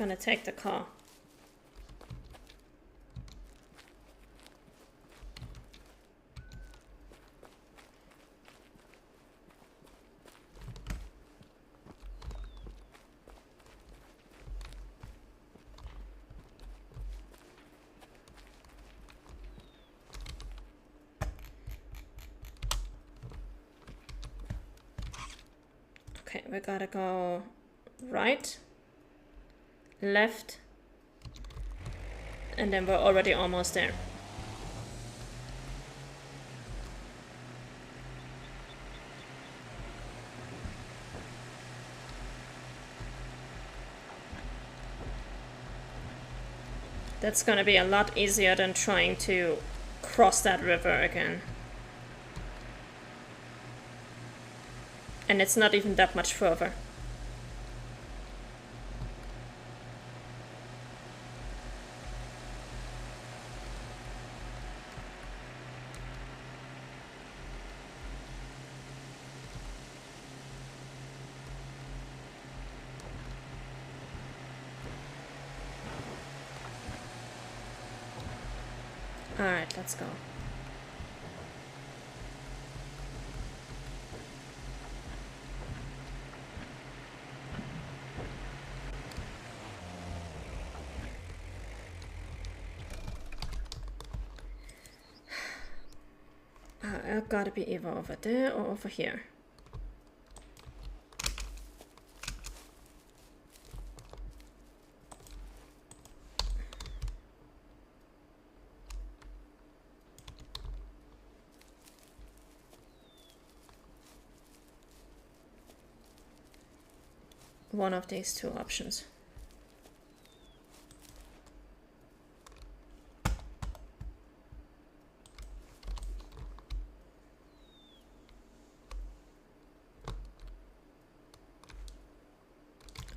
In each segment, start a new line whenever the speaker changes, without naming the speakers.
gonna take the car. Okay, we gotta go right, left, and then we're already almost there. That's gonna be a lot easier than trying to cross that river again. And it's not even that much further. All right, let's go. I've got to be either over there or over here. One of these two options.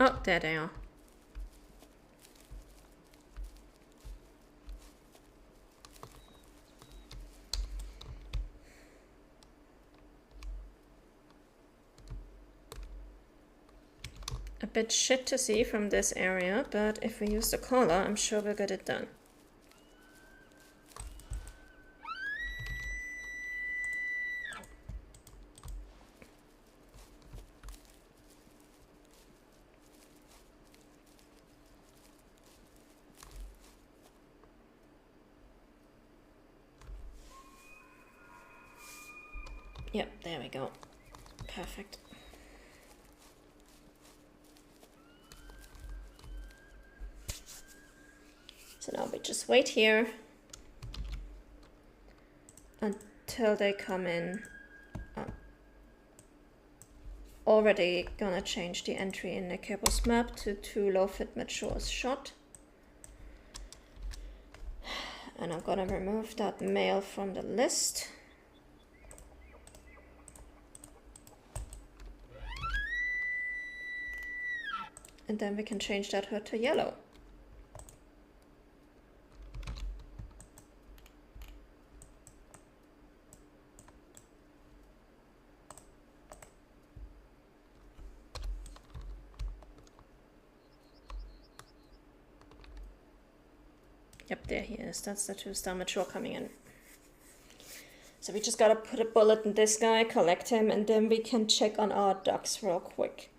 Oh, there they are. A bit shit to see from this area, but if we use the collar, I'm sure we'll get it done. Yep, there we go. Perfect. So now we just wait here until they come in. Already gonna change the entry in the cable's map to 2 low-fit matures shot. And I'm gonna remove that male from the list. And then we can change that hood to yellow. Yep, there he is. That's the 2-star mature coming in. So we just gotta put a bullet in this guy, collect him, and then we can check on our ducks real quick.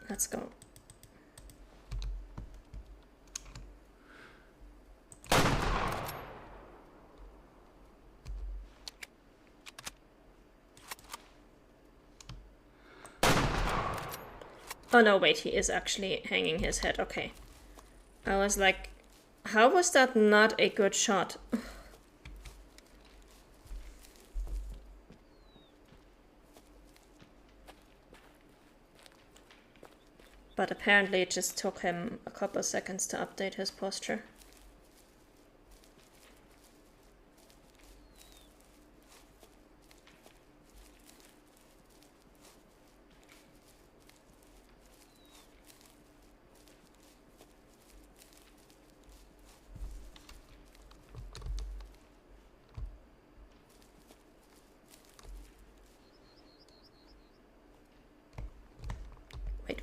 Let's go. Oh no, wait, he is actually hanging his head. Okay. I was like, how was that not a good shot? But apparently it just took him a couple of seconds to update his posture.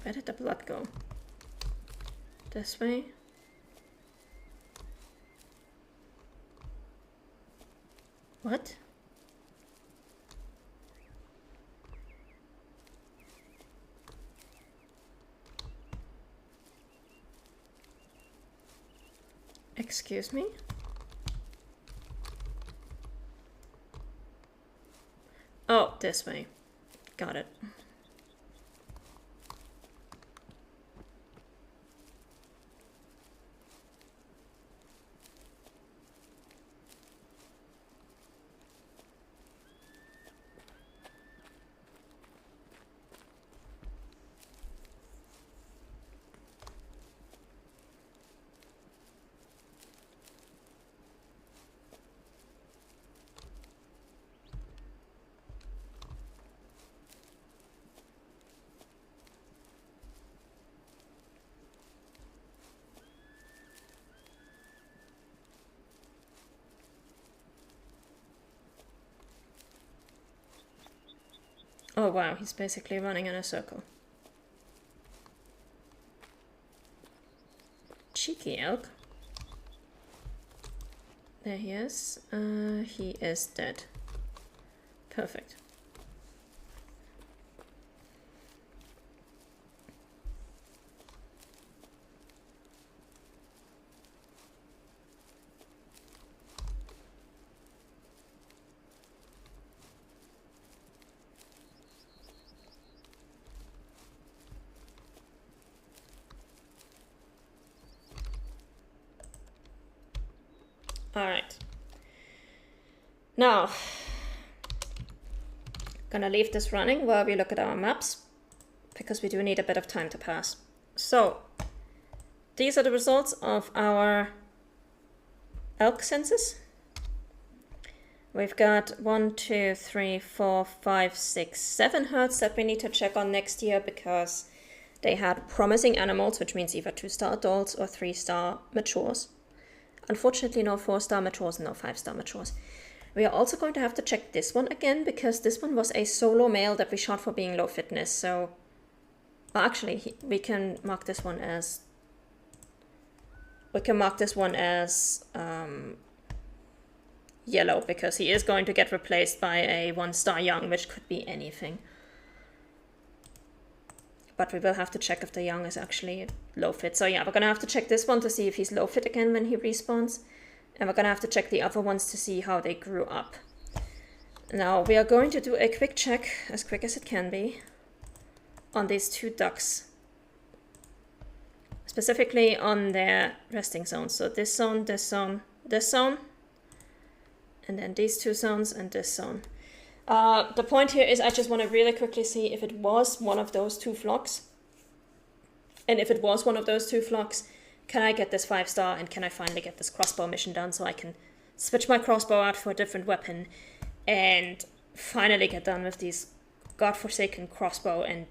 Where did the blood go? This way? What? Excuse me? Oh, this way. Got it. Oh wow, he's basically running in a circle. Cheeky elk. There he is. He is dead. Perfect. Alright. Now, gonna leave this running while we look at our maps, because we do need a bit of time to pass. So, these are the results of our elk census. We've got 1, 2, 3, 4, 5, 6, 7 herds that we need to check on next year because they had promising animals, which means either 2-star adults or 3-star matures. Unfortunately, no 4-star matures and no 5-star matures. We are also going to have to check this one again because this one was a solo male that we shot for being low fitness. So, well, actually, we can mark this one as. We can mark this one as yellow because he is going to get replaced by a 1-star young, which could be anything. But we will have to check if the young is actually low fit. So yeah, we're gonna have to check this one to see if he's low fit again when he respawns. And we're gonna have to check the other ones to see how they grew up. Now we are going to do a quick check, as quick as it can be, on these 2 ducks. Specifically on their resting zones. So this zone, this zone, this zone. And then these 2 zones and this zone. The point here is I just want to really quickly see if it was one of those 2 flocks. And if it was one of those 2 flocks, can I get this 5-star and can I finally get this crossbow mission done so I can switch my crossbow out for a different weapon and finally get done with these godforsaken crossbow and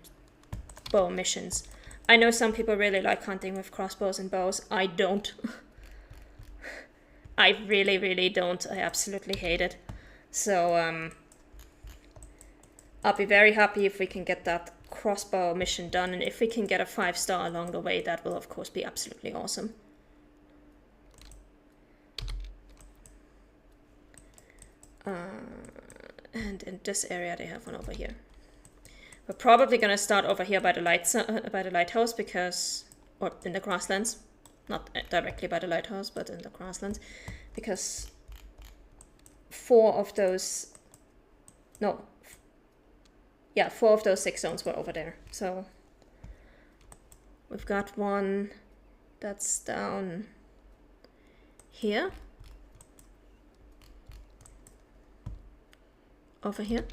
bow missions. I know some people really like hunting with crossbows and bows. I don't. I really, really don't. I absolutely hate it. So, I'll be very happy if we can get that crossbow mission done, and if we can get a 5-star along the way, that will of course be absolutely awesome. And in this area they have one over here. We're probably gonna start over here by the lighthouse because, or in the grasslands, not directly by the lighthouse, but in the grasslands, because 4 of those 6 zones were over there. So we've got one that's down here, over here,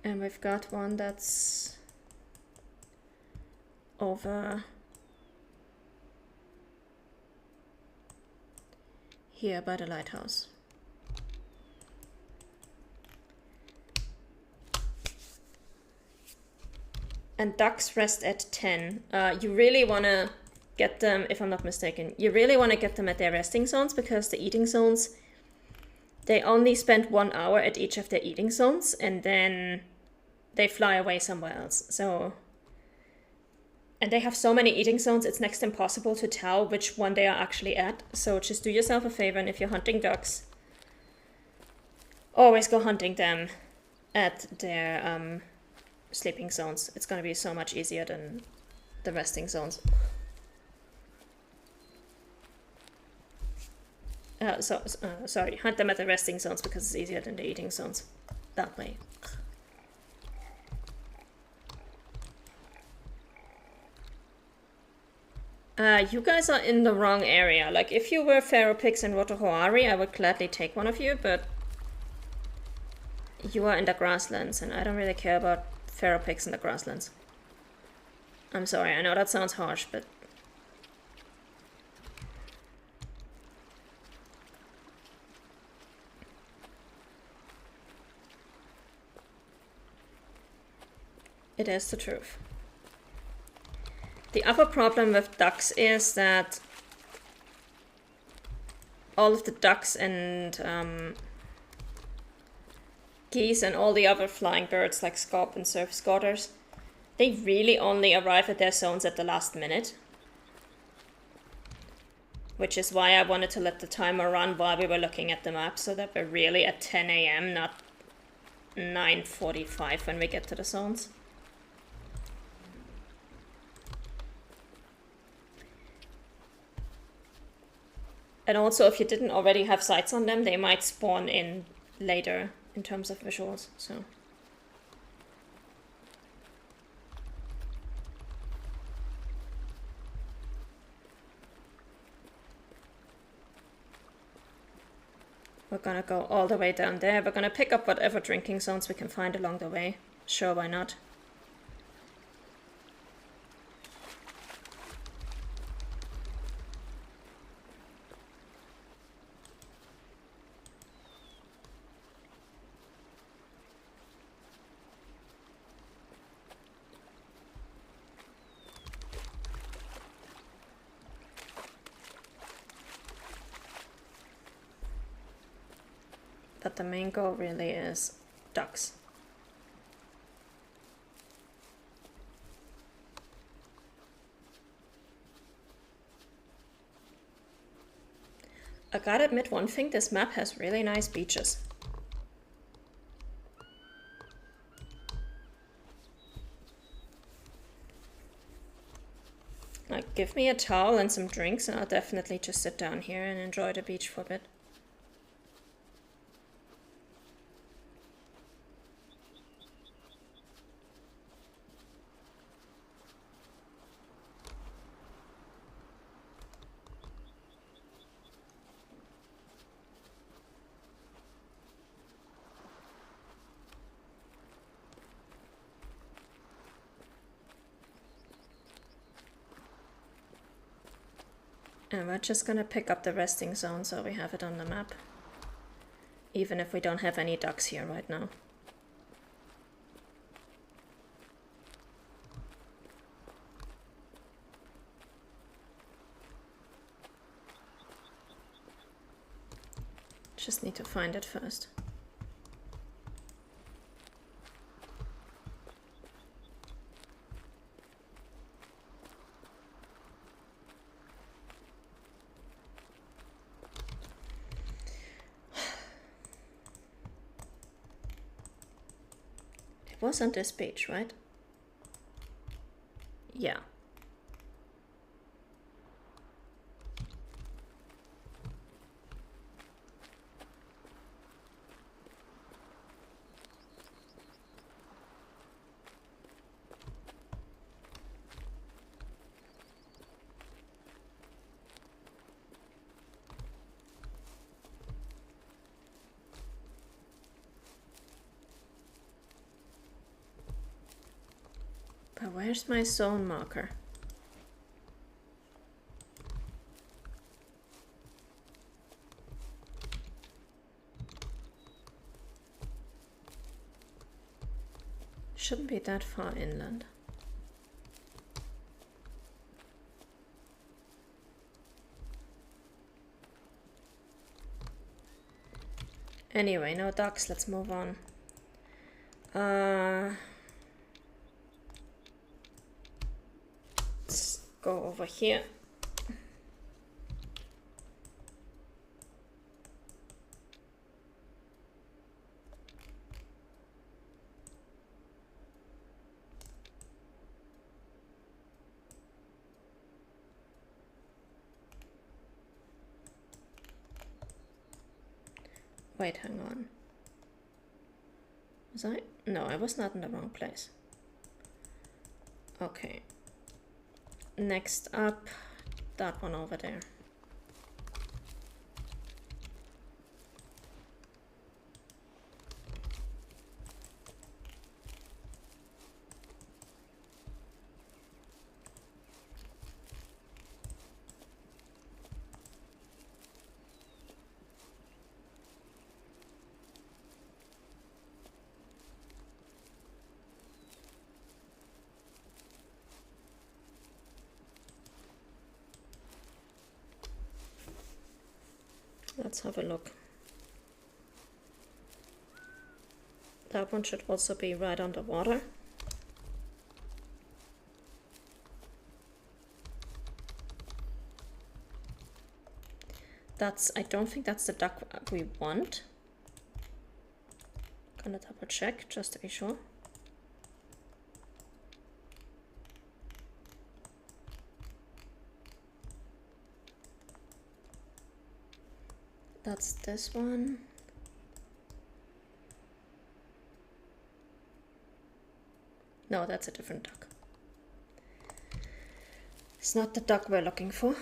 and we've got one that's over here by the lighthouse. And ducks rest at 10. You really want to get them, if I'm not mistaken, you really want to get them at their resting zones because the eating zones, they only spend 1 hour at each of their eating zones and then they fly away somewhere else. So And they have so many eating zones, it's next to impossible to tell which one they are actually at. So just do yourself a favor, and if you're hunting ducks, always go hunting them at their sleeping zones. It's going to be so much easier than the resting zones. Sorry, hunt them at the resting zones because it's easier than the eating zones. That way. You guys are in the wrong area. Like, if you were Pharaoh Pigs in Rotohoari, I would gladly take one of you, but you are in the grasslands, and I don't really care about Pharaoh Pigs in the grasslands. I'm sorry, I know that sounds harsh, but... it is the truth. The other problem with ducks is that all of the ducks and geese and all the other flying birds like scaup and surf scotters, they really only arrive at their zones at the last minute. Which is why I wanted to let the timer run while we were looking at the map, so that we're really at 10 AM, not 9:45 when we get to the zones. And also, if you didn't already have sights on them, they might spawn in later in terms of visuals, so. We're gonna go all the way down there. We're gonna pick up whatever drinking zones we can find along the way. Sure, why not? But the main goal really is ducks. I gotta admit one thing, this map has really nice beaches. Like, give me a towel and some drinks and I'll definitely just sit down here and enjoy the beach for a bit. And we're just gonna pick up the resting zone so we have it on the map. Even if we don't have any ducks here right now. Just need to find it first. It was on this page, right? Yeah. But where's my zone marker? Shouldn't be that far inland. Anyway, no ducks, let's move on. go over here. Wait, hang on. Was I? No, I was not in the wrong place. Okay. Next up, that one over there. Let's have a look. That one should also be right underwater. I don't think that's the duck we want. Gonna double check just to be sure. That's this one. No, that's a different duck. It's not the duck we're looking for.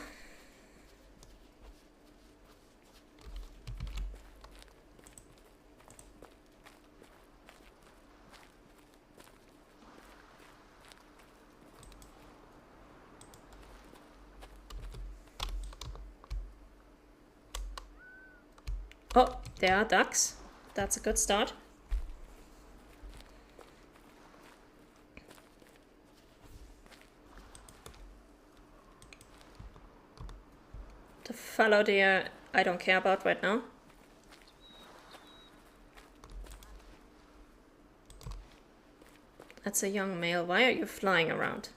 Oh, there are ducks. That's a good start. The fallow deer I don't care about right now. That's a young male. Why are you flying around?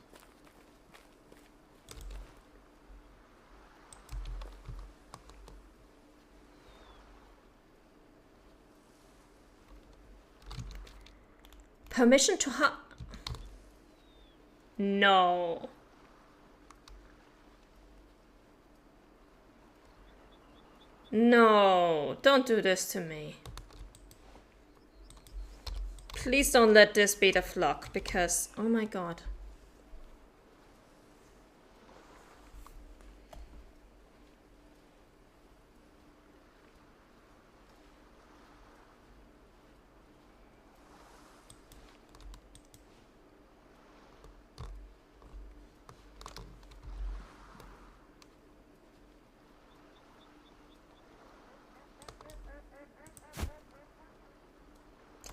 Permission to No. No, don't do this to me. Please don't let this be the flock, because, oh my god.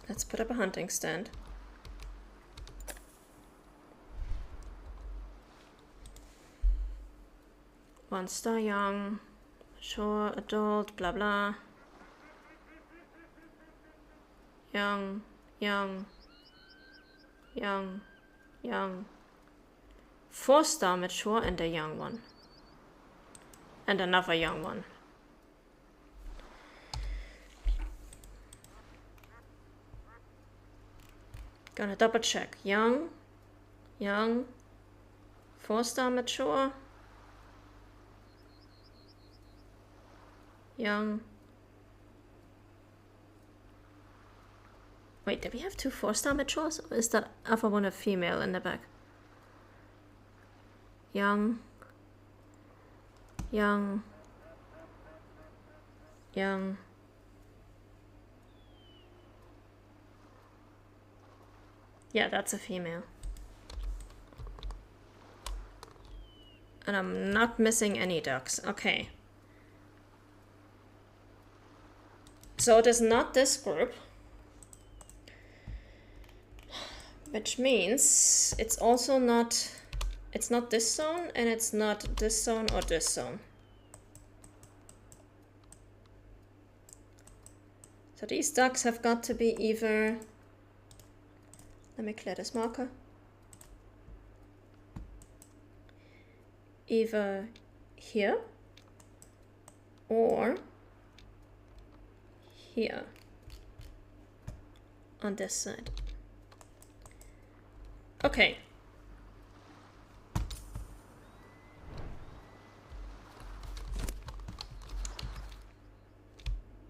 Let's put up a hunting stand. One star young, mature, adult, blah blah. Young, young, young, young. 4-star mature and a young one. And another young one. Gonna double check. Young, young, 4-star mature, young. Wait, did we have 2 4-star matures? Or is that other one a female in the back? Young, young, young. Yeah, that's a female. And I'm not missing any ducks. Okay. So it is not this group. Which means it's also not... It's not this zone, and it's not this zone or this zone. So these ducks have got to be either... Let me clear this marker. either here or here on this side. Okay,